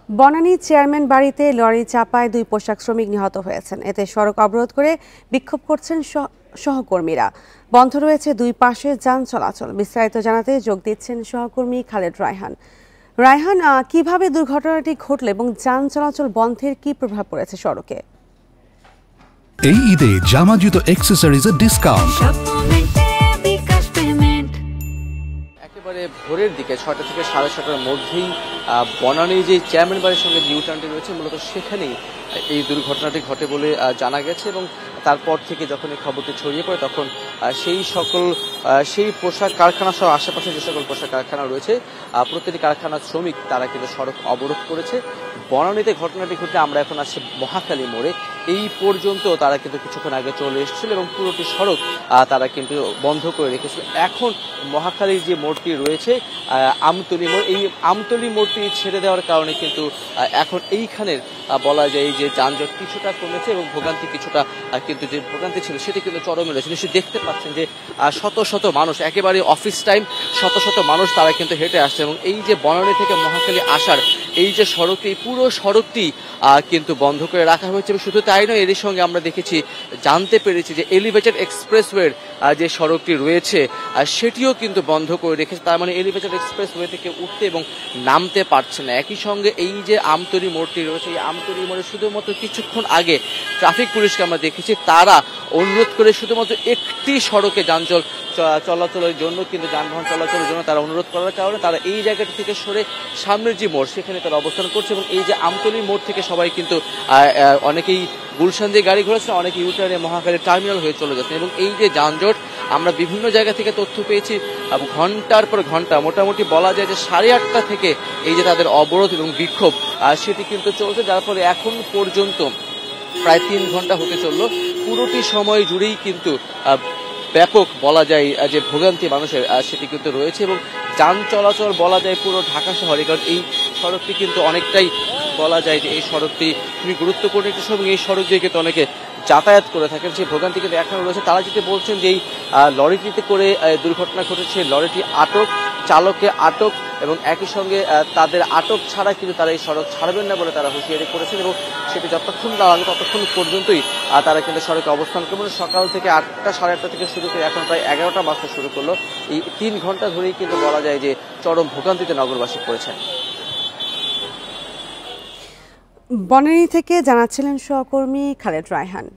Banani chairman বাড়িতে lorry চাপায় 2 পোশাক শ্রমিক নিহত হয়েছেন। এতে সড়ক অবরোধ করে বিক্ষোভ করছেন সহকর্মীরা। বন্ধ রয়েছে 2 পাশে যান চলাচল। বিস্তারিত জানাতে যোগ দিচ্ছেন সহকর্মী খালেদ রায়হান। রায়হান, কিভাবে দুর্ঘটনাটি ঘটল এবং যান চলাচল বন্ধের কি প্রভাব পড়েছে সড়কে? এই ঈদে জামা জুতো অ্যাকসেসরিজের ডিসকাউন্ট। একেবারে ভোরের দিকে 6টা থেকে 6:30টার মধ্যেই বনানী যে চেয়ারম্যান বাড়ির সঙ্গে যে ইউটার্নটি রয়েছে মূলত সেখানেই এই দুর্ঘটনাটি ঘটে বলে জানা গেছে এবং তারপর থেকে যখন এই খবরটি ছড়িয়ে পড়ে তখন সেই পোশাক কারখানা সহ আশেপাশে যে সকল পোশাক কারখানা রয়েছে প্রতিটি কারখানার শ্রমিক তারা কিন্তু সড়ক অবরোধ করেছে। বনানীতে ঘটনাটি ঘটলে আমরা এখন আসছি মহাখালী মোড়ে। এই পর্যন্ত তারা কিন্তু কিছুক্ষণ আগে চলে এসেছিল এবং পুরোটি সড়ক তারা কিন্তু বন্ধ করে রেখেছিল। এখন মহাখালীর যে মোড়টি রয়েছে আমতলী মোড়, এই আমতলী মোড়টি ছেড়ে দেওয়ার কারণে কিন্তু এখন এইখানের বলা যায় যে যানজট কিছুটা কমেছে এবং ভোগান্তি কিছুটা কিন্তু যে ভোগান্তি ছিল সেটি কিন্তু চরমে রয়েছে। নিশ্চয়ই দেখতে পাচ্ছেন যে শত শত মানুষ, একেবারে অফিস টাইম শত শত মানুষ তারা কিন্তু হেঁটে আসছে এবং এই যে বনানী থেকে মহাখালী আসার এই যে সড়কটি, পুরো সড়কটি কিন্তু বন্ধ করে রাখা হয়েছে। এবং শুধু তাই নয়, এরই সঙ্গে আমরা জানতে পেরেছি যে এলিভেটেড এক্সপ্রেসওয়ের যে সড়কটি রয়েছে সেটিও কিন্তু বন্ধ করে রেখেছে। তার মানে এলিভেটেড এক্সপ্রেসওয়ে থেকে উঠতে এবং নামতে পারছে না। একই সঙ্গে এই যে আমতলী মোড়টি রয়েছে, এই আমতলী মোড়ে শুধুমাত্র কিছুক্ষণ আগে ট্রাফিক পুলিশকে আমরা দেখেছি তারা অনুরোধ করে শুধুমাত্র একটি সড়কে চলাচলের জন্য, কিন্তু যানবাহন চলাচলের জন্য তারা অনুরোধ করার কারণে তারা এই জায়গাটি থেকে সরে সামনের যে মোড় সেখানে তারা অবস্থান করছে। এবং এই যে আমতলী মোড় থেকে সবাই কিন্তু অনেকেই গুলশান দিয়ে গাড়ি ঘোরাচ্ছেন, অনেকে ইউটার্নে মহাখালী টার্মিনাল হয়ে চলে যাচ্ছেন। এবং এই যে যানজট আমরা বিভিন্ন জায়গা থেকে তথ্য পেয়েছি, ঘন্টার পর ঘন্টা মোটামুটি বলা যায় যে 8:30টা থেকে এই যে তাদের অবরোধ এবং বিক্ষোভ সেটি কিন্তু চলছে, যার ফলে এখন পর্যন্ত প্রায় 3 ঘন্টা হতে চললো। পুরোটি সময় জুড়েই কিন্তু ব্যাপক বলা যায় যে ভোগান্তি মানুষের সেটি কিন্তু রয়েছে। এবং যান চলাচল বলা যায় পুরো ঢাকা শহরে, কারণ এই সড়কটি কিন্তু অনেকটাই বলা যায় যে এই সড়কটি খুবই গুরুত্বপূর্ণ একটি সড়ক। এই সড়ক দিয়ে কিন্তু অনেকে যাতায়াত করে থাকেন, সেই ভোগান্তি কিন্তু এখনো রয়েছে। তারা যেটি বলছেন যে এই লরিটিতে করে দুর্ঘটনা ঘটেছে, লরিটি আটক, চালককে আটক এবং একই সঙ্গে তাদের আটক ছাড়া কিন্তু তারা এই সড়ক ছাড়বেন না বলে তারা হুঁশিয়ারি করেছেন। এবং সেটি যতক্ষণ না লাগে ততক্ষণ পর্যন্তই তারা কিন্তু সড়কে অবস্থান করবেন। সকাল থেকে 8টা 8:30 থেকে শুরু করে এখন প্রায় 11টা বাজতে শুরু করলো। এই 3 ঘন্টা ধরেই কিন্তু বলা যায় যে চরম ভোগান্তিতে নগরবাসী পড়েছেন। বনানী থেকে জানাচ্ছিলেন সহকর্মী খালেদ রায়হান।